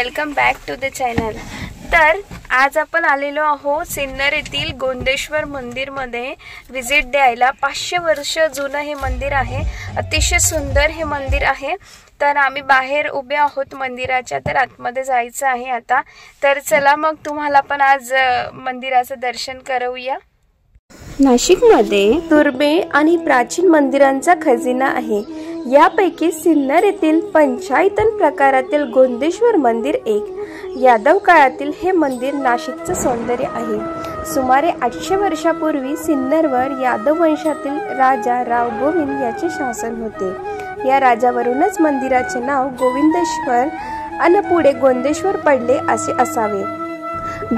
Welcome back to the channel. तर आज आपण आलेलो आहोत सिन्नर येथील गोंदेश्वर मंदिर मध्ये विजिट द्यायला। 500 वर्ष जुनं हे मंदिर आहे। अतिशय सुंदर हे मंदिर आहे। तर आम्ही बाहेर उभे आहोत मंदिराच्या, तर आतमध्ये जायचं आहे आता। तर चला मग तुम्हाला पण आज मंदिराचं दर्शन करवूया। नाशिकमध्ये दुर्मिळ आणि प्राचीन मंदिरांचा खजिना आहे। यापैकी सिन्नर येथील पंचायतन प्रकारातील गोंदेश्वर मंदिर एक। यादव काळातील हे मंदिर नाशिकचं सौंदर्य आहे। सुमारे 800 वर्षापूर्वी सिन्नरवर यादव वंशातील राजा राव गोविंद याचे शासन होते। या राजावरूनच मंदिराचे नाव गोविंदेश्वर आणि पुढे गोंदेश्वर पडले असे असावे।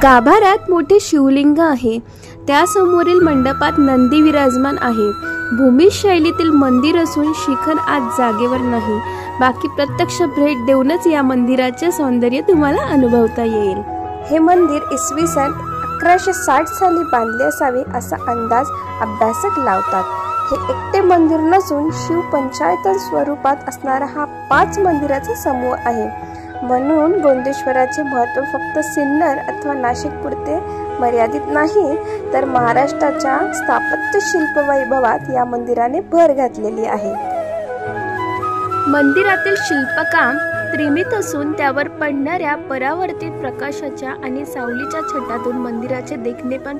गाभाऱ्यात मोठे शिवलिंग आहे। त्यासमोरील मंडपात नंदी विराजमान आहे। भूमिज शैलीतील मंदिर असून शिखर आज जागेवर नाही। बाकी प्रत्यक्ष भेट देऊनच या मंदिराचे सौंदर्य तुम्हाला अनुभवता येईल। हे मंदिर इसवी सन 1160 साली बांधले असावे असा अंदाज अभ्यासक लावतात। हे एकटे मंदिर नसून शिव पंचायतन स्वरूपात असणारा हा 5 मंदिराचा समूह आहे। म्हणून गोंदेश्वराचे महत्त्व फक्त सिन्नर अथवा नाशिक पुरते मर्यादित नाही, तर महाराष्ट्राच्या स्थापत्य शिल्प वैभवात या मंदिराने भर घातलेली आहे। मंदिरातील शिल्पकाम त्रिमित असून त्यावर पडणाऱ्या परावर्तित प्रकाशाच्या आणि सावलीच्या छटातून मंदिराचे देखणे पण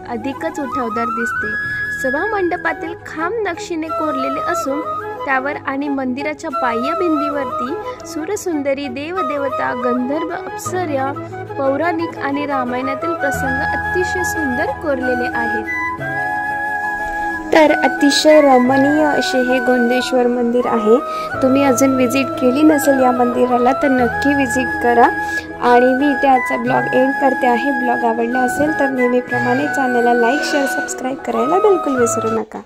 अधिकच उठावदार दिसते। सभा मंडपातील खांब नक्षीने कोरलेले असून त्यावर आणि मंदिराच्या बाह्य भिंतीवरती सूरसुंदरी, देवदेवता, गंधर्व, अप्सरा, पौराणिक आणि रामायणातील प्रसंग अतिशय सुंदर कोरलेले आहेत। तर अतिशय रमणीय असे हे गोंदेश्वर मंदिर आहे। तुम्ही अजून विजिट केली नसेल या मंदिराला तर नक्की विजिट करा। आणि मी त्याचा ब्लॉग एंड करते आहे। ब्लॉग आवडला असेल तर नेहमीप्रमाणे चॅनलला लाईक, शेअर, सबस्क्राईब करायला बिलकुल विसरू नका।